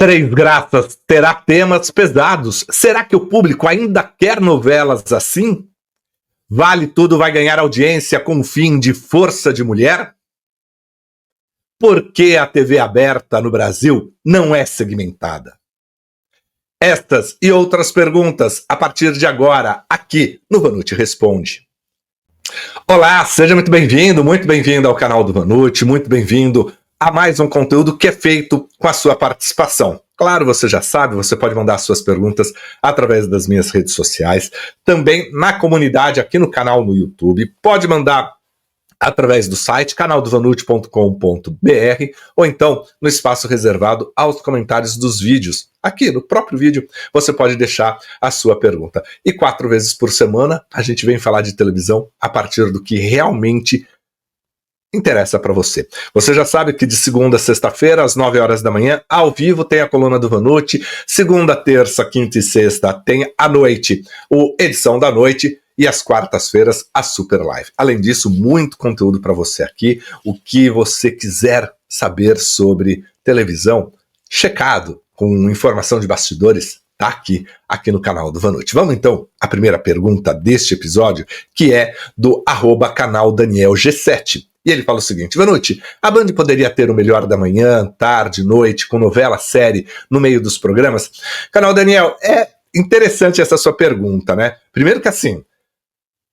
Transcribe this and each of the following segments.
Três Graças terá temas pesados. Será que o público ainda quer novelas assim? Vale Tudo vai ganhar audiência com o fim de Força de Mulher? Por que a TV aberta no Brasil não é segmentada? Estas e outras perguntas a partir de agora, aqui no Vanucci Responde. Olá, seja muito bem-vindo ao canal do Vanucci, muito bem-vindo a mais um conteúdo que é feito com a sua participação. Claro, você já sabe, você pode mandar suas perguntas através das minhas redes sociais, também na comunidade aqui no canal no YouTube, pode mandar através do site canaldovanucci.com.br ou então no espaço reservado aos comentários dos vídeos. Aqui no próprio vídeo você pode deixar a sua pergunta. E 4 vezes por semana a gente vem falar de televisão a partir do que realmente interessa para você. Você já sabe que de segunda a sexta-feira, às 9 horas da manhã, ao vivo tem a coluna do Vanucci. Segunda, terça, quinta e sexta tem à noite o Edição da Noite. E às quartas-feiras, a Super Live. Além disso, muito conteúdo para você aqui. O que você quiser saber sobre televisão, checado, com informação de bastidores, tá aqui no canal do Vanucci. Vamos então à primeira pergunta deste episódio, que é do @canaldanielg7. E ele fala o seguinte: Vanucci, a Band poderia ter o melhor da manhã, tarde, noite, com novela, série, no meio dos programas? Canal Daniel, é interessante essa sua pergunta, né? Primeiro que assim,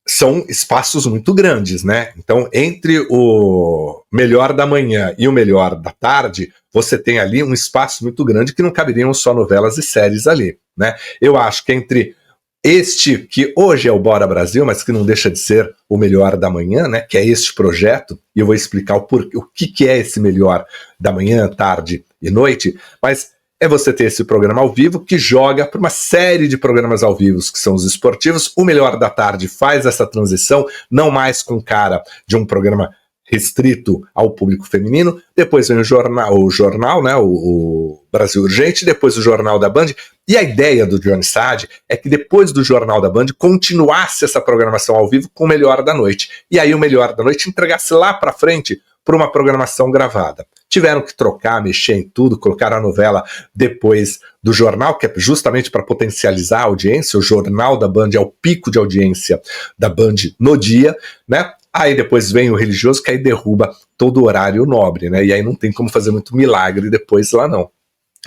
são espaços muito grandes, né? Então, entre o melhor da manhã e o melhor da tarde, você tem ali um espaço muito grande que não caberiam só novelas e séries ali, né? Eu acho que entre este, que hoje é o Bora Brasil, mas que não deixa de ser o melhor da manhã, né? Que é este projeto, e eu vou explicar o que é esse melhor da manhã, tarde e noite, mas é você ter esse programa ao vivo que joga para uma série de programas ao vivo, que são os esportivos. O Melhor da Tarde faz essa transição, não mais com cara de um programa restrito ao público feminino. Depois vem o jornal, né, o Brasil Urgente, depois o Jornal da Band. E a ideia do Johnny Saad é que depois do Jornal da Band continuasse essa programação ao vivo com o Melhor da Noite. E aí o Melhor da Noite entregasse lá para frente para uma programação gravada. Tiveram que trocar, mexer em tudo, colocar a novela depois do jornal, que é justamente para potencializar a audiência. O Jornal da Band é o pico de audiência da Band no dia, né? Aí depois vem o religioso, que aí derruba todo o horário nobre, né? E aí não tem como fazer muito milagre depois lá não.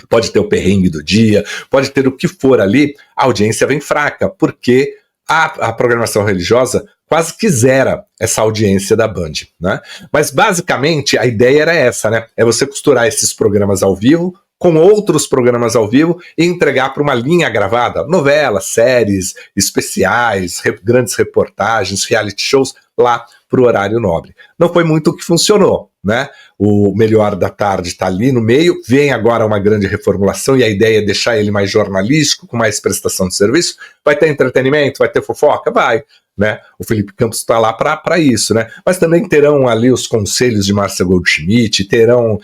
Pode ter o perrengue do dia, pode ter o que for ali, a audiência vem fraca, porque a programação religiosa quase quisera essa audiência da Band, né? Mas basicamente a ideia era essa, né? É você costurar esses programas ao vivo com outros programas ao vivo e entregar para uma linha gravada, novelas, séries, especiais, grandes reportagens, reality shows lá para o horário nobre. Não foi muito o que funcionou, né? O Melhor da Tarde está ali no meio, vem agora uma grande reformulação e a ideia é deixar ele mais jornalístico, com mais prestação de serviço. Vai ter entretenimento, vai ter fofoca? Vai, né? O Felipe Campos está lá para isso, né? Mas também terão ali os conselhos de Márcia Goldschmidt, terão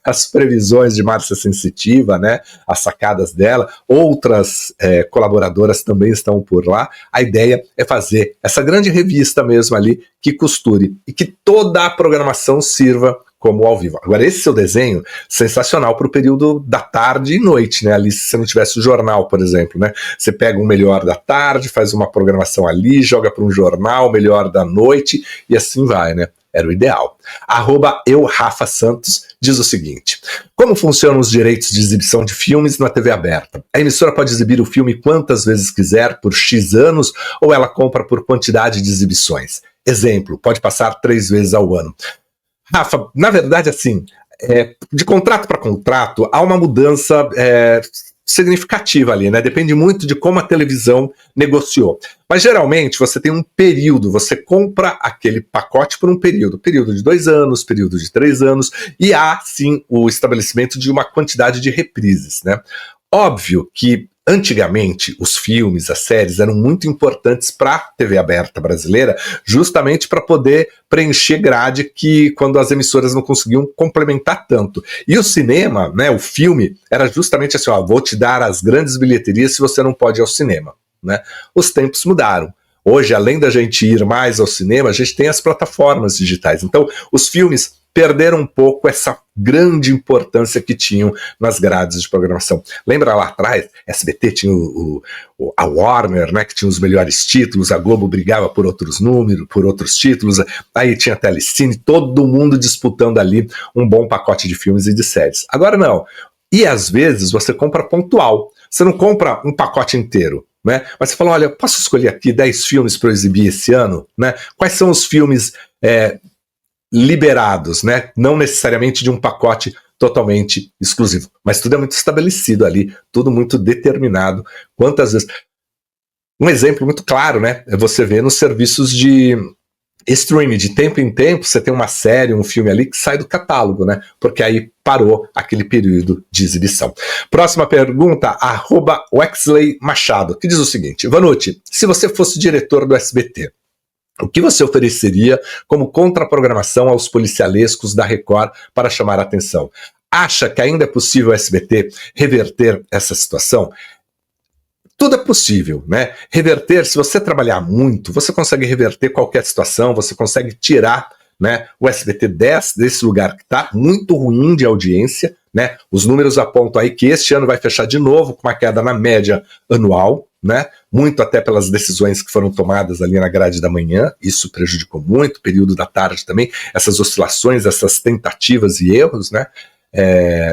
as previsões de Márcia Sensitiva, né? As sacadas dela, outras colaboradoras também estão por lá. A ideia é fazer essa grande revista mesmo ali, que costure e que toda a programação sirva como ao vivo. Agora, esse seu desenho, sensacional para o período da tarde e noite, né? Ali, se você não tivesse o jornal, por exemplo, né? Você pega um Melhor da Tarde, faz uma programação ali, joga para um jornal, Melhor da Noite, e assim vai, né? Era o ideal. @Rafa Santos diz o seguinte: como funcionam os direitos de exibição de filmes na TV aberta? A emissora pode exibir o filme quantas vezes quiser por X anos ou ela compra por quantidade de exibições? Exemplo, pode passar 3 vezes ao ano. Rafa, na verdade, assim, de contrato para contrato, há uma mudança significativa ali, né? Depende muito de como a televisão negociou. Mas geralmente você tem um período, você compra aquele pacote por um período de 2 anos, período de 3 anos, e há sim o estabelecimento de uma quantidade de reprises, né? Óbvio que antigamente, os filmes, as séries eram muito importantes para a TV aberta brasileira, justamente para poder preencher grade que quando as emissoras não conseguiam complementar tanto. E o cinema, né, o filme, era justamente assim, ó, vou te dar as grandes bilheterias se você não pode ir ao cinema, né? Os tempos mudaram. Hoje, além da gente ir mais ao cinema, a gente tem as plataformas digitais. Então, os filmes perderam um pouco essa grande importância que tinham nas grades de programação. Lembra lá atrás, SBT tinha a Warner, né, que tinha os melhores títulos, a Globo brigava por outros números, por outros títulos, aí tinha a Telecine, todo mundo disputando ali um bom pacote de filmes e de séries. Agora não. E às vezes você compra pontual, você não compra um pacote inteiro, né? Mas você fala, olha, posso escolher aqui 10 filmes para eu exibir esse ano? Né? Quais são os filmes liberados, né? Não necessariamente de um pacote totalmente exclusivo, mas tudo é muito estabelecido ali, tudo muito determinado. Quantas vezes... Um exemplo muito claro, né? É você ver nos serviços de streaming, de tempo em tempo, você tem uma série, um filme ali que sai do catálogo, né? Porque aí parou aquele período de exibição. Próxima pergunta, @Wexley Machado, que diz o seguinte: Vanucci, se você fosse diretor do SBT, o que você ofereceria como contraprogramação aos policialescos da Record para chamar a atenção? Acha que ainda é possível o SBT reverter essa situação? Tudo é possível, né? Reverter, se você trabalhar muito, você consegue reverter qualquer situação, você consegue tirar, né, o SBT desse lugar que está muito ruim de audiência, né? Os números apontam aí que este ano vai fechar de novo com uma queda na média anual, né? Muito até pelas decisões que foram tomadas ali na grade da manhã, isso prejudicou muito, período da tarde também, essas oscilações, essas tentativas e erros, né?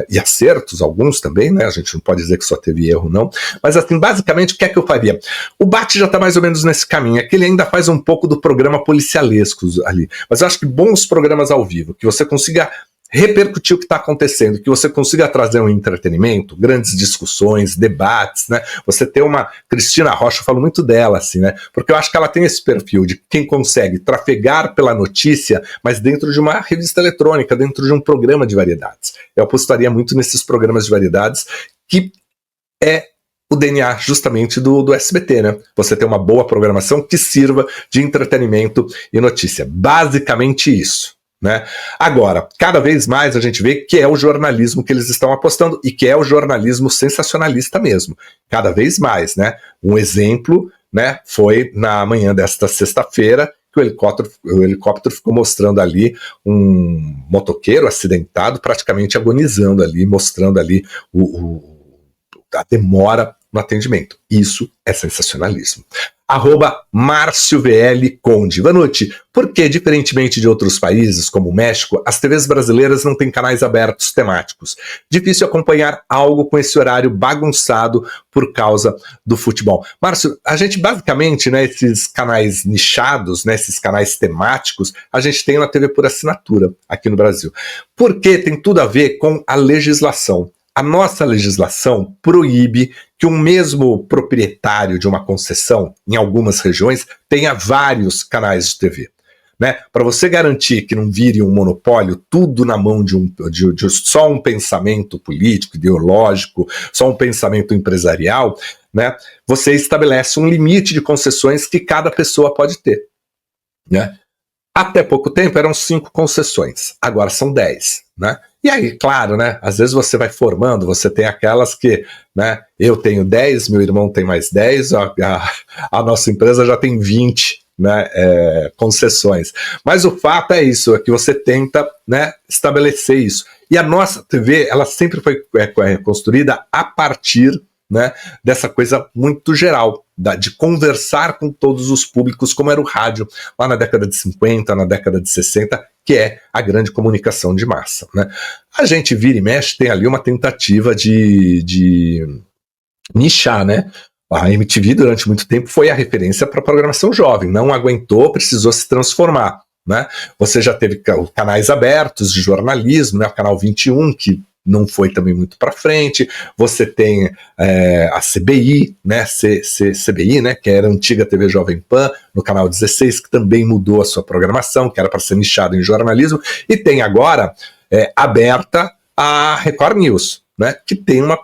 E acertos, alguns também, né? A gente não pode dizer que só teve erro, não. Mas, assim, basicamente, o que é que eu faria? O Bate já está mais ou menos nesse caminho. É que ele ainda faz um pouco do programa policialesco ali. Mas eu acho que bons programas ao vivo, que você consiga repercutir o que está acontecendo, que você consiga trazer um entretenimento, grandes discussões, debates, né? Você ter uma Cristina Rocha, eu falo muito dela, assim, né? Porque eu acho que ela tem esse perfil de quem consegue trafegar pela notícia, mas dentro de uma revista eletrônica, dentro de um programa de variedades. Eu apostaria muito nesses programas de variedades, que é o DNA justamente do SBT, né? Você ter uma boa programação que sirva de entretenimento e notícia. Basicamente isso. Né? Agora, cada vez mais a gente vê que é o jornalismo que eles estão apostando e que é o jornalismo sensacionalista mesmo, cada vez mais, né? Um exemplo, né, foi na manhã desta sexta-feira que o helicóptero ficou mostrando ali um motoqueiro acidentado, praticamente agonizando ali, mostrando ali a demora no atendimento. Isso é sensacionalismo. @MárcioVL Conde. Vanucci, por que, diferentemente de outros países, como o México, as TVs brasileiras não têm canais abertos temáticos? Difícil acompanhar algo com esse horário bagunçado por causa do futebol. Márcio, a gente basicamente, né, esses canais nichados, né, esses canais temáticos, a gente tem na TV por assinatura aqui no Brasil. Porque tem tudo a ver com a legislação. A nossa legislação proíbe que um mesmo proprietário de uma concessão, em algumas regiões, tenha vários canais de TV. Né? Para você garantir que não vire um monopólio, tudo na mão de só um pensamento político, ideológico, só um pensamento empresarial, né? Você estabelece um limite de concessões que cada pessoa pode ter. Né? Até pouco tempo eram 5 concessões, agora são 10, né? E aí, claro, né? Às vezes você vai formando, você tem aquelas que, né? Eu tenho 10, meu irmão tem mais 10, a nossa empresa já tem 20, né? Concessões. Mas o fato é isso, é que você tenta, né, estabelecer isso. E a nossa TV, ela sempre foi construída a partir, né, dessa coisa muito geral, de conversar com todos os públicos, como era o rádio lá na década de 50, na década de 60, que é a grande comunicação de massa. Né? A gente vira e mexe, tem ali uma tentativa de nichar, né? A MTV durante muito tempo foi a referência para a programação jovem, não aguentou, precisou se transformar. Né? Você já teve canais abertos de jornalismo, né? O canal 21, que não foi também muito para frente. Você tem a CBI, né, CBI, né, que era a antiga TV Jovem Pan, no canal 16, que também mudou a sua programação, que era para ser nichado em jornalismo, e tem agora aberta a Record News, né, que tem uma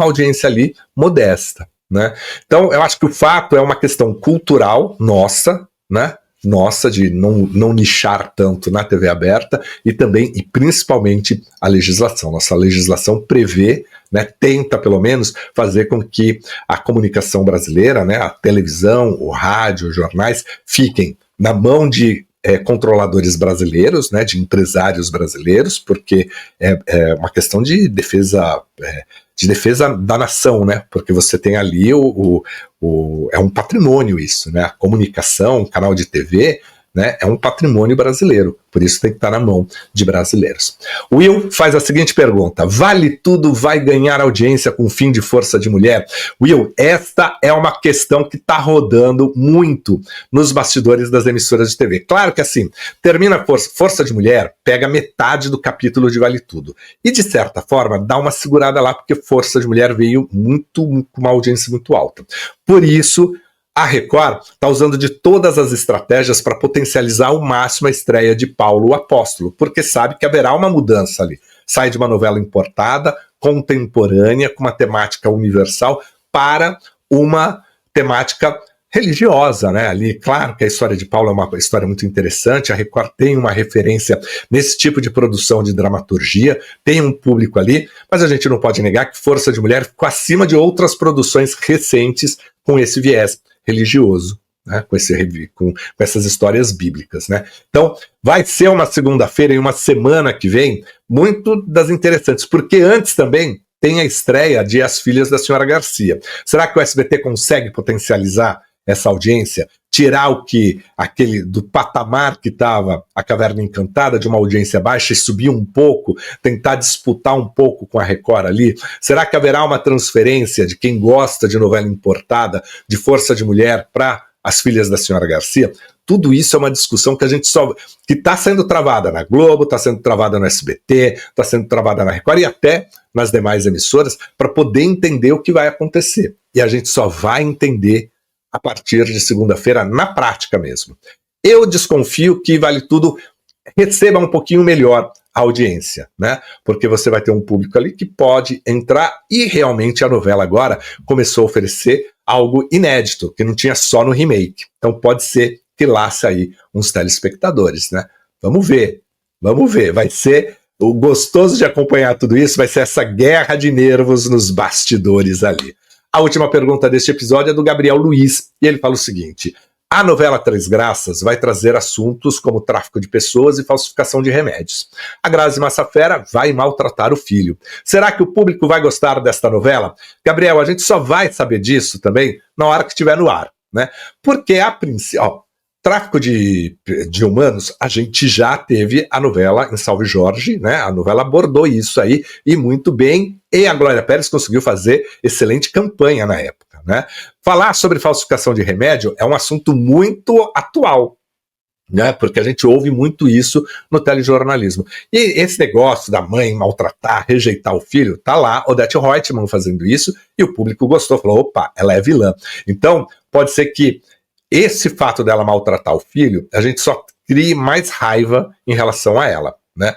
audiência ali modesta. Né? Então, eu acho que o fato é uma questão cultural nossa, né? Nossa, de não nichar tanto na TV aberta, e também, e principalmente, a legislação. Nossa legislação prevê, né, tenta pelo menos fazer com que a comunicação brasileira, né, a televisão, o rádio, os jornais, fiquem na mão de controladores brasileiros, né, de empresários brasileiros, porque é uma questão de defesa da nação, né, porque você tem ali é um patrimônio isso, né, a comunicação, o canal de TV, né, é um patrimônio brasileiro, por isso tem que estar na mão de brasileiros. O Will faz a seguinte pergunta: Vale Tudo vai ganhar audiência com o fim de Força de Mulher? Will, esta é uma questão que está rodando muito nos bastidores das emissoras de TV. Claro que assim, termina Força de Mulher, pega metade do capítulo de Vale Tudo. E de certa forma, dá uma segurada lá, porque Força de Mulher veio com uma audiência muito alta. Por isso, a Record está usando de todas as estratégias para potencializar ao máximo a estreia de Paulo o Apóstolo, porque sabe que haverá uma mudança ali. Sai de uma novela importada, contemporânea, com uma temática universal, para uma temática religiosa, né? Ali, claro que a história de Paulo é uma história muito interessante, a Record tem uma referência nesse tipo de produção de dramaturgia, tem um público ali, mas a gente não pode negar que Força de Mulher ficou acima de outras produções recentes com esse viés religioso, né, com essas histórias bíblicas, né? Então, vai ser uma segunda-feira e uma semana que vem muito das interessantes, porque antes também tem a estreia de As Filhas da Senhora Garcia. Será que o SBT consegue potencializar essa audiência, tirar aquele do patamar que estava a Caverna Encantada, de uma audiência baixa, e subir um pouco, tentar disputar um pouco com a Record ali? Será que haverá uma transferência de quem gosta de novela importada, de Força de Mulher, para As Filhas da Senhora Garcia? Tudo isso é uma discussão que que está sendo travada na Globo, está sendo travada no SBT, está sendo travada na Record e até nas demais emissoras, para poder entender o que vai acontecer. E a gente só vai entender a partir de segunda-feira, na prática mesmo. Eu desconfio que Vale Tudo receba um pouquinho melhor a audiência, né? Porque você vai ter um público ali que pode entrar, e realmente a novela agora começou a oferecer algo inédito, que não tinha só no remake. Então pode ser que lace aí uns telespectadores, né? Vamos ver. Vai ser o gostoso de acompanhar tudo isso, vai ser essa guerra de nervos nos bastidores ali. A última pergunta deste episódio é do Gabriel Luiz, e ele fala o seguinte: a novela Três Graças vai trazer assuntos como tráfico de pessoas e falsificação de remédios. A Grazi Massafera vai maltratar o filho. Será que o público vai gostar desta novela? Gabriel, a gente só vai saber disso também na hora que estiver no ar, né? Porque a princípio, tráfico de humanos, a gente já teve a novela em Salve Jorge, né? A novela abordou isso aí, e muito bem, e a Glória Pérez conseguiu fazer excelente campanha na época, né? Falar sobre falsificação de remédio é um assunto muito atual, né? Porque a gente ouve muito isso no telejornalismo. E esse negócio da mãe maltratar, rejeitar o filho, tá lá Odete Roitman fazendo isso, e o público gostou, falou: opa, ela é vilã. Então, pode ser que esse fato dela maltratar o filho, a gente só crie mais raiva em relação a ela, né?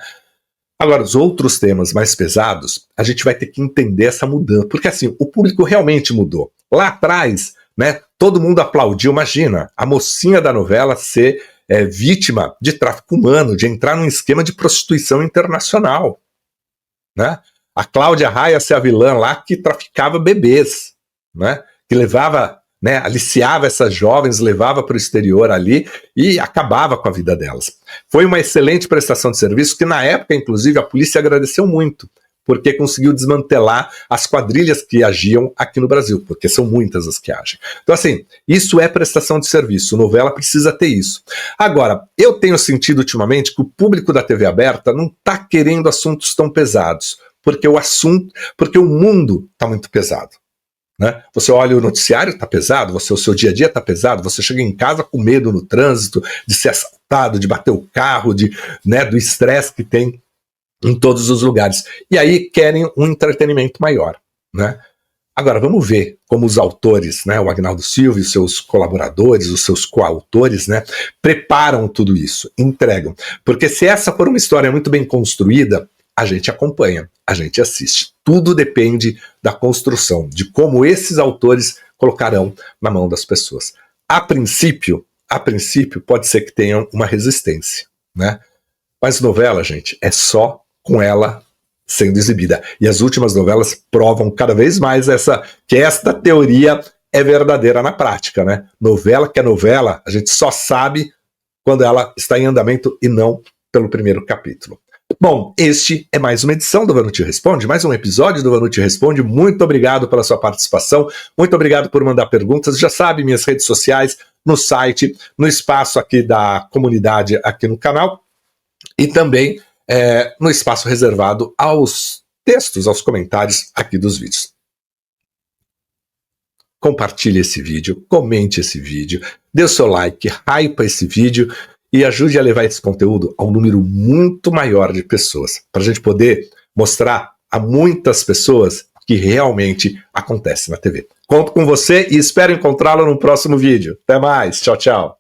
Agora, os outros temas mais pesados, a gente vai ter que entender essa mudança, porque assim, o público realmente mudou. Lá atrás, né, todo mundo aplaudiu, imagina, a mocinha da novela ser vítima de tráfico humano, de entrar num esquema de prostituição internacional, né? A Cláudia Raia ser a vilã lá que traficava bebês, né? Que levava, né, aliciava essas jovens, levava para o exterior ali e acabava com a vida delas. Foi uma excelente prestação de serviço que na época, inclusive, a polícia agradeceu muito, porque conseguiu desmantelar as quadrilhas que agiam aqui no Brasil, porque são muitas as que agem. Então assim, isso é prestação de serviço, novela precisa ter isso. Agora, eu tenho sentido ultimamente que o público da TV aberta não está querendo assuntos tão pesados, porque o mundo está muito pesado. Né? Você olha o noticiário, está pesado, o seu dia a dia está pesado, você chega em casa com medo no trânsito, de ser assaltado, de bater o carro, né, do estresse que tem em todos os lugares. E aí querem um entretenimento maior. Né? Agora, vamos ver como os autores, né, o Agnaldo Silva e os seus colaboradores, os seus coautores, né, preparam tudo isso, entregam. Porque se essa for uma história muito bem construída, a gente acompanha, a gente assiste. Tudo depende da construção, de como esses autores colocarão na mão das pessoas. A princípio, pode ser que tenham uma resistência, né? Mas novela, gente, é só com ela sendo exibida. E as últimas novelas provam cada vez mais que esta teoria é verdadeira na prática, né? Novela que é novela, a gente só sabe quando ela está em andamento e não pelo primeiro capítulo. Bom, este é mais uma edição do Vanucci Responde, mais um episódio do Vanucci Responde. Muito obrigado pela sua participação, muito obrigado por mandar perguntas. Já sabe, minhas redes sociais, no site, no espaço aqui da comunidade aqui no canal e também no espaço reservado aos textos, aos comentários aqui dos vídeos. Compartilhe esse vídeo, comente esse vídeo, dê o seu like, hypa esse vídeo e ajude a levar esse conteúdo a um número muito maior de pessoas, para a gente poder mostrar a muitas pessoas que realmente acontece na TV. Conto com você e espero encontrá-lo no próximo vídeo. Até mais, tchau, tchau.